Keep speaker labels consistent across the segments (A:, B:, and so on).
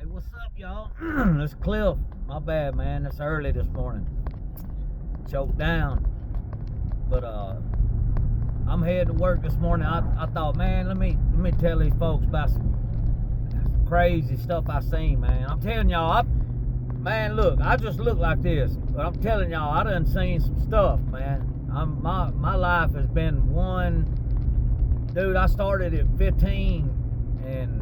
A: Hey, what's up, y'all? It's Cliff. My bad, man. It's early this morning. Choked down. But I'm headed to work this morning. I thought, man, let me tell these folks about some crazy stuff I seen, man. I'm telling y'all, man, look, I just look like this, but I'm telling y'all, I done seen some stuff, man. My life has been one. Dude, I started at 15 and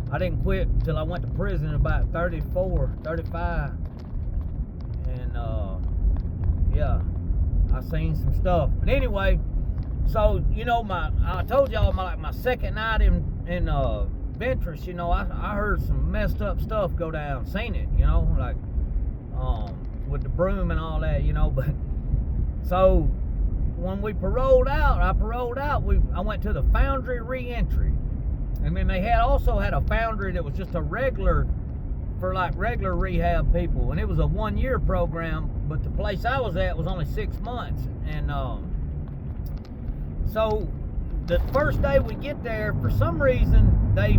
A: I didn't quit till I went to prison at about 34, 35. And yeah, I seen some stuff. But anyway, so you know, I told y'all my second night in Ventress, you know, I heard some messed up stuff go down. Seen it, you know, like with the broom and all that, you know. But so when we paroled out, I went to the Foundry Reentry. And then they also had a Foundry that was just a regular, for like regular rehab people. And it was a 1-year program, but the place I was at was only 6 months. And so the first day we get there, for some reason, they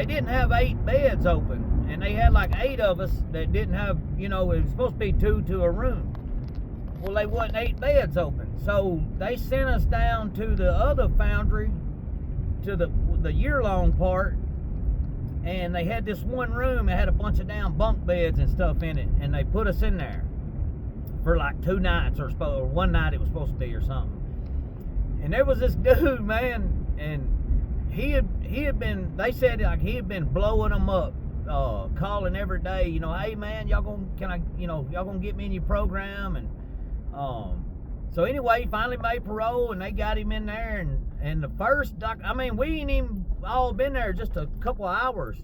A: didn't have 8 beds open. And they had like 8 of us that didn't have, you know, it was supposed to be 2 to a room. Well, they wasn't 8 beds open. So they sent us down to the other Foundry, to the year-long part, and they had this one room that had a bunch of down bunk beds and stuff in it, and they put us in there for like 2 nights or 1 night it was supposed to be or something. And there was this dude, man, and he had been, they said like he had been blowing them up, calling every day, you know, hey man, y'all gonna get me in your program? And so anyway, he finally made parole, and they got him in there, and the first, I mean, we ain't even all been there just a couple of hours,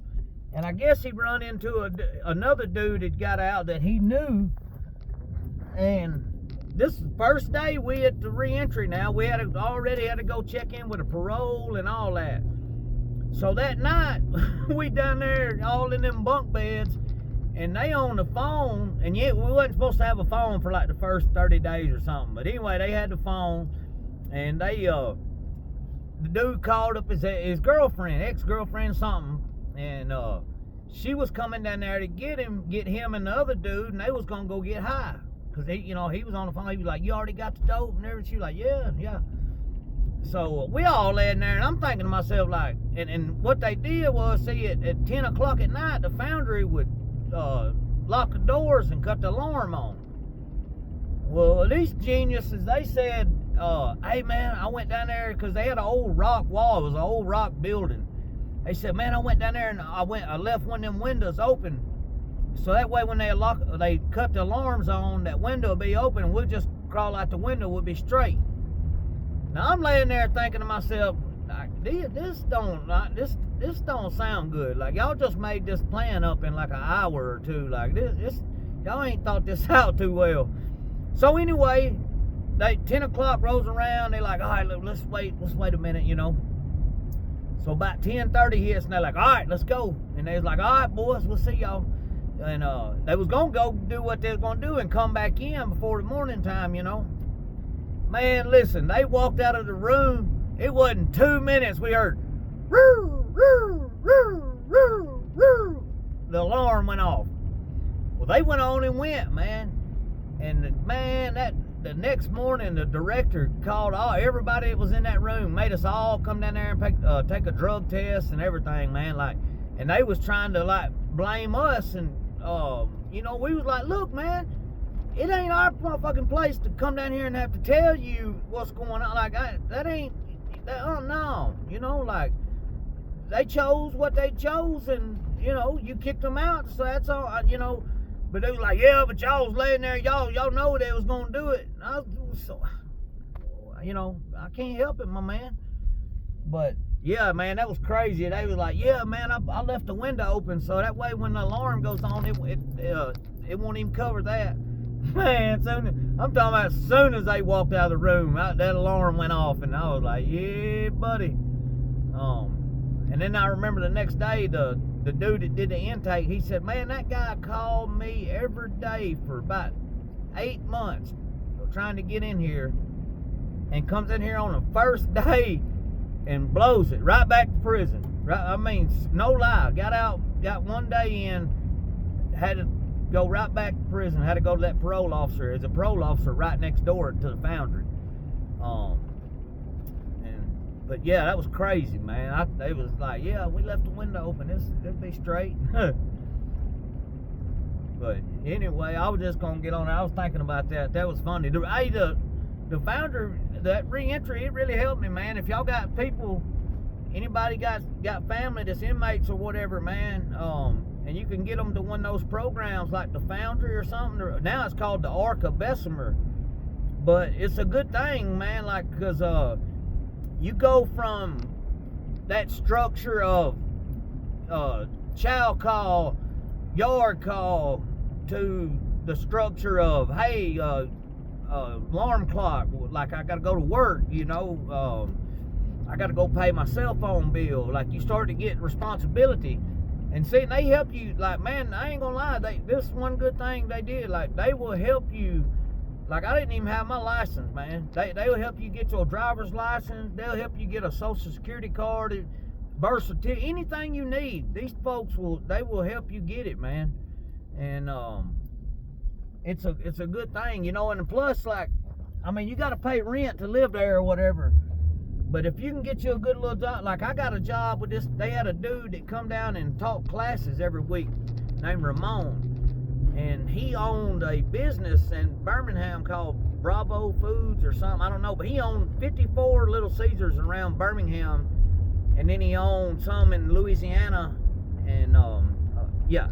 A: and I guess he run into another dude that got out that he knew, and this first day we at the reentry now, we already had to go check in with a parole and all that. So that night, we down there all in them bunk beds, and they on the phone, and yet we wasn't supposed to have a phone for like the first 30 days or something. But anyway, they had the phone, and they, the dude called up his girlfriend, ex-girlfriend something, and she was coming down there to get him and the other dude, and they was gonna go get high. Cause he, you know, he was on the phone, he was like, you already got the dope and everything? She was like, yeah. So we all lay in there, and I'm thinking to myself like, and what they did was, see, at 10 o'clock at night, the Foundry would lock the doors and cut the alarm on. Well, these geniuses, they said, hey man, I went down there, because they had an old rock wall. It was an old rock building. They said, man, I went down there and I left one of them windows open, so that way when they cut the alarms on, that window will be open, and we'll just crawl out the window, we'll be straight. Now I'm laying there thinking to myself, like, this don't sound good. Like, y'all just made this plan up in like an hour or two. Like, this y'all ain't thought this out too well. So anyway, 10 o'clock rolls around, they're like, all right, let's wait a minute, you know. So about 10:30 hits, and they're like, all right, let's go. And they was like, all right, boys, we'll see y'all. And they was gonna go do what they was gonna do and come back in before the morning time, you know. Man, listen, they walked out of the room. It wasn't 2 minutes, we heard, roo, roo, roo, roo, roo. The alarm went off. Well, they went on and went, man. And man, the next morning, the director called everybody that was in that room, made us all come down there and take a drug test and everything, man. Like, and they was trying to like blame us, and you know, we was like, look, man, it ain't our motherfucking place to come down here and have to tell you what's going on. Like, no, you know, like, they chose what they chose, and you know, you kicked them out, so that's all, you know. But they was like, yeah, but y'all was laying there, y'all know they was gonna do it. And I was so, you know, I can't help it, my man. But yeah, man, that was crazy. They was like, yeah, man, I left the window open, so that way when the alarm goes on, it won't even cover that. Man, I'm talking about as soon as they walked out of the room, that alarm went off, and I was like, yeah, buddy. And then I remember the next day, the dude that did the intake, he said, man, that guy called me every day for about 8 months trying to get in here, and comes in here on the first day and blows it right back to prison. Right, I mean, no lie. Got out, got 1 day in, had to go right back to prison. Had to go to that parole officer. There's a parole officer right next door to the foundry. But yeah, that was crazy, man. They was like, yeah, we left the window open. It'd be straight. But anyway, I was just gonna get on there. I was thinking about that. That was funny. The founder, that re-entry, it really helped me, man. If y'all got people, anybody got family that's inmates or whatever, man, and you can get them to one of those programs like the Foundry or something. Now it's called the Ark of Bessemer, but it's a good thing, man. Like, cause you go from that structure of chow call, yard call, to the structure of, hey, alarm clock, like I gotta go to work, you know, I gotta go pay my cell phone bill. Like, you start to get responsibility. And see, they help you, like, man, I ain't gonna lie, this one good thing they did, like, they will help you. Like, I didn't even have my license, man. They'll help you get your driver's license. They'll help you get a social security card, birth certificate, anything you need. These folks will help you get it, man. And it's a good thing, you know. And plus, like, I mean, you got to pay rent to live there or whatever. But if you can get you a good little job, like I got a job with this, they had a dude that come down and taught classes every week named Ramon. And he owned a business in Birmingham called Bravo Foods or something, I don't know, but he owned 54 Little Caesars around Birmingham, and then he owned some in Louisiana, and yeah,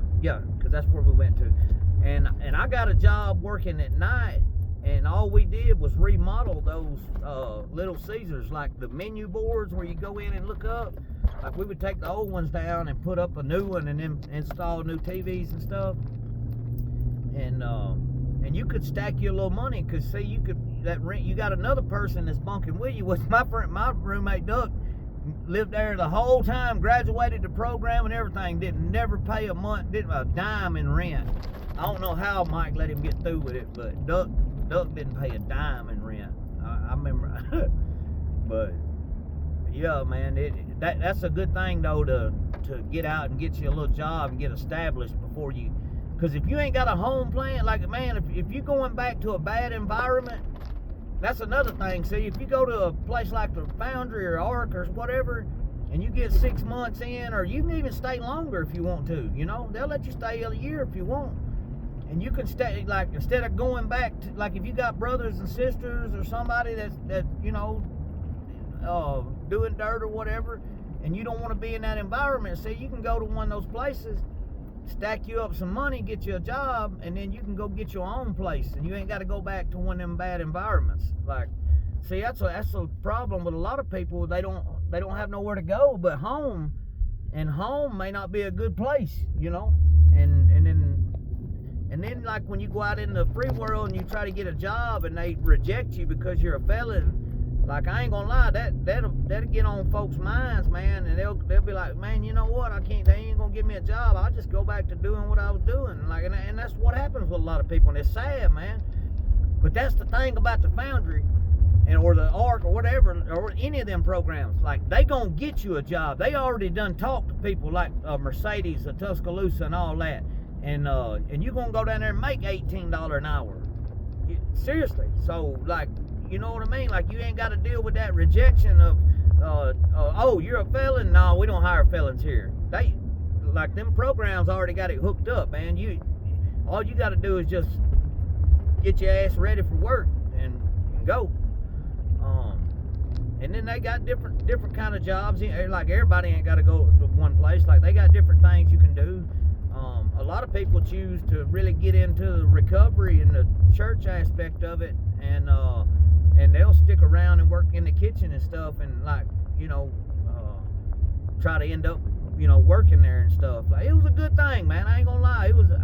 A: because that's where we went to. And I got a job working at night, and all we did was remodel those Little Caesars, like the menu boards where you go in and look up. Like, we would take the old ones down and put up a new one, and then install new TVs and stuff. And you could stack your little money, because see, you got another person that's bunking with you. With my roommate Duck, lived there the whole time, graduated the program and everything, didn't never pay didn't a dime in rent. I don't know how Mike let him get through with it, but Duck didn't pay a dime in rent. I remember. But yeah, man, that's a good thing though, to get out and get you a little job and get established before you. Because if you ain't got a home plan, like, man, if you're going back to a bad environment, that's another thing. See, if you go to a place like the Foundry or Ark or whatever, and you get 6 months in, or you can even stay longer if you want to, you know, they'll let you stay a year if you want. And you can stay, like, instead of going back to, like, if you got brothers and sisters or somebody that you know, doing dirt or whatever, and you don't want to be in that environment, see, you can go to one of those places, stack you up some money, get you a job, and then you can go get your own place, and you ain't got to go back to one of them bad environments. Like, see, that's a problem with a lot of people. They don't have nowhere to go but home, and home may not be a good place, you know. And then like when you go out in the free world and you try to get a job and they reject you because you're a felon, like, I ain't gonna lie, that'll get on folks' minds, man, and they'll be like, man, you know what, they ain't gonna give me a job, I'll just go back to doing what I was doing. Like, and that's what happens with a lot of people, and it's sad, man. But that's the thing about the Foundry, or the Ark, or whatever, or any of them programs. Like, they gonna get you a job. They already done talked to people like Mercedes, Tuscaloosa, and all that, and you gonna go down there and make $18 an hour. Seriously. So, like, you know what I mean? Like, you ain't got to deal with that rejection of, oh, you're a felon? No, we don't hire felons here. They, like, them programs already got it hooked up, man. All you got to do is just get your ass ready for work and go. And then they got different kind of jobs. Like, everybody ain't got to go to one place. Like, they got different things you can do. A lot of people choose to really get into the recovery and the church aspect of it, and they'll stick around and work in the kitchen and stuff, and, like, you know, try to end up, you know, working there and stuff. Like, it was a good thing, man. I ain't gonna lie. It was a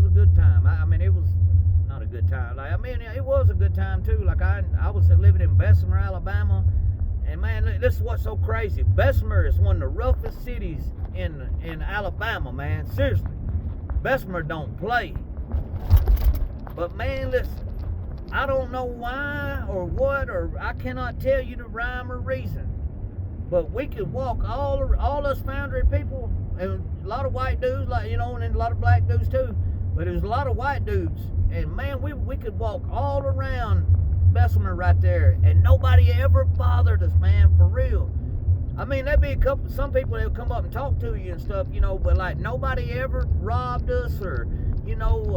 A: good time. I mean, it was not a good time. Like, I mean, it was a good time too. Like, I was living in Bessemer, Alabama, and man, this is what's so crazy. Bessemer is one of the roughest cities in Alabama, man. Seriously, Bessemer don't play. But man, listen, I don't know why or what, or I cannot tell you the rhyme or reason. But we could walk all us Foundry people, and a lot of white dudes, like, you know, and then a lot of black dudes too. But there's a lot of white dudes, and man, we could walk all around Bessemer right there, and nobody ever bothered us, man, for real. I mean, there'd be some people that would come up and talk to you and stuff, you know, but like nobody ever robbed us or, you know,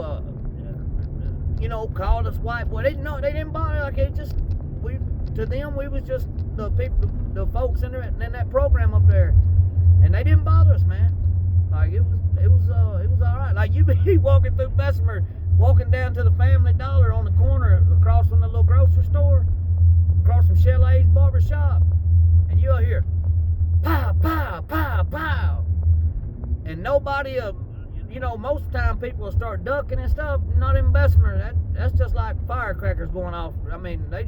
A: called us white boy. They didn't bother. Like, it just, to them, we was just the people, the folks in that program up there, and they didn't bother us, man. Like, it was all right. Like, you be walking through Bessemer, walking down to the Family Dollar on the corner across from the little grocery store, across from Chalet's barber shop, and you'll hear pow, pow, pow, pow, and nobody, you know, most of the time people will start ducking and stuff. Not in Bessemer. That's just like firecrackers going off. I mean, they're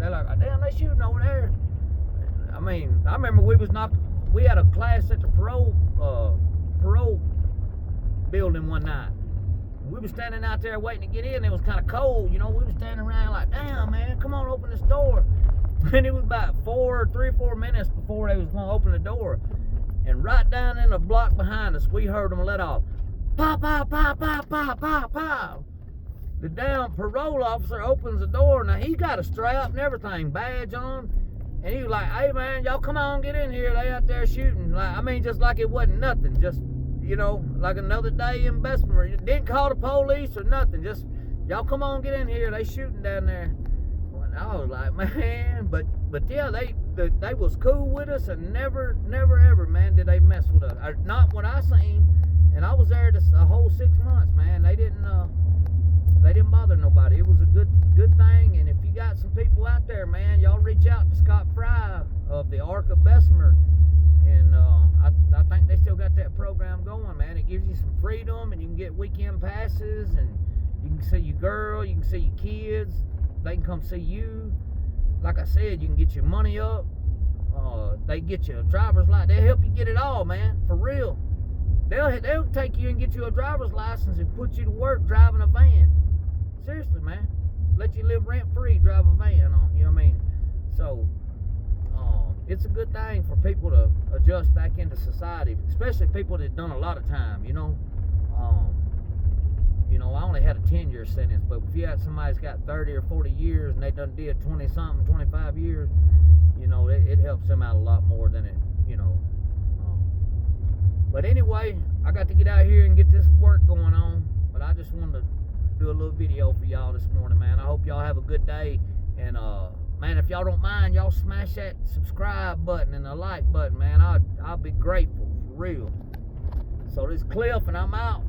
A: like, damn, they shooting over there. I mean, I remember we had a class at the parole building one night. We were standing out there waiting to get in. It was kind of cold, you know. We were standing around like, damn, man, come on, open this door. And it was about 3 or 4 minutes before they was going to open the door. And right down in the block behind us, we heard them let off, pow, pow, pow, pow, pow, pow, pow. The damn parole officer opens the door. Now, he got a strap and everything, badge on. And he was like, hey, man, y'all come on, get in here. They out there shooting. Like, I mean, just like it wasn't nothing. Just, you know, like another day in Bessemer. You didn't call the police or nothing. Just, y'all come on, get in here. They shooting down there. And I was like, man. But yeah, they was cool with us, and never, ever, man, did they mess with us. Not what I seen. And I was there a whole 6 months, man. They didn't bother nobody. It was a good thing. And if you got some people out there, man, y'all reach out to Scott Fry of the Ark of Bessemer. And I think they still got that program going, man. It gives you some freedom, and you can get weekend passes, and you can see your girl, you can see your kids. They can come see you. Like I said, you can get your money up. They get you a driver's license. They'll help you get it all, man, for real. They'll take you and get you a driver's license and put you to work driving a van. Seriously, man. Let you live rent-free, drive a van on, you know what I mean? So, it's a good thing for people to adjust back into society, especially people that done a lot of time, you know? You know, I only had a 10-year sentence, but if you had somebody that's got 30 or 40 years and they done did 20-something, 25 years, you know, it helps them out a lot more than it, you know. But anyway, I got to get out here and get this work going on, but I just wanted to do a little video for y'all this morning, man. I hope y'all have a good day, and man, if y'all don't mind, y'all smash that subscribe button and the like button, man. I'll be grateful, for real. So this is Cliff, and I'm out.